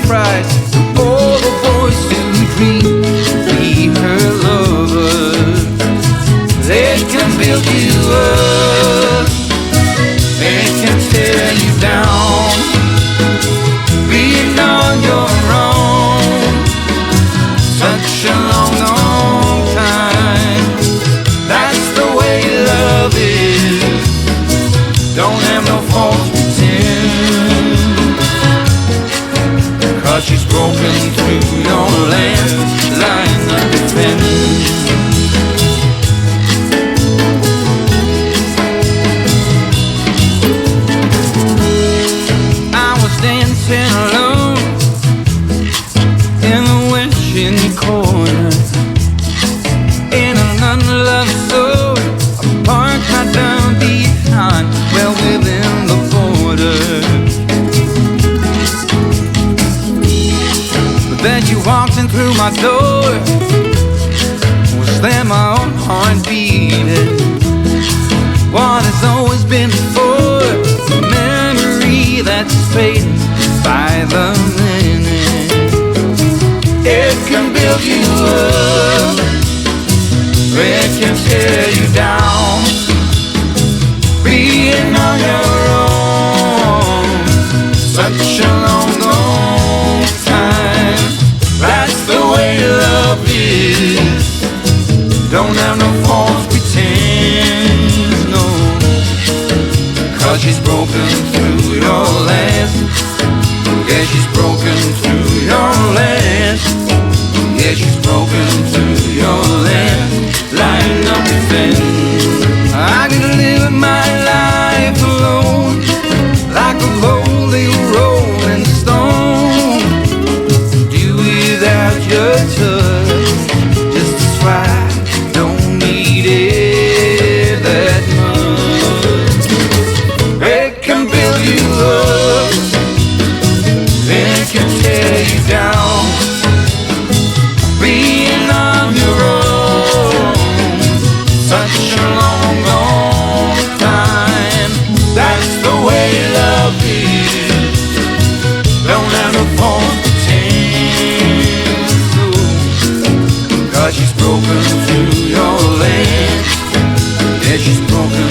price for the boys who dream to be her lovers. They can build you up, they can tear you down, being on your own such a long, long time. That's the way love is. Don't have no false pretend, 'cause she's broken through your last line of defense. I was dancing alone in the wishing corner, in an unloved soul, a park right down behind, well within the border. But then you walked in through my door, was there my own heart beating? What has always been before, a memory that's fading by the minute. It can build you up, it can tear you down, being on your own such a long, long time. That's the way love is. Don't have no false pretense, no, 'cause she's broken through your last. Yeah, she's broken through your last. Yeah, she's broken through your last line of defense. I could live my life alone, like a lonely rolling stone, do without your touch, just as right. Don't need it that much. It can build you up, it can tear you down, being on your own such a long, long time. That's the way love is. Don't have no false pretense, no, 'cause she's broken through your land. Yeah, she's broken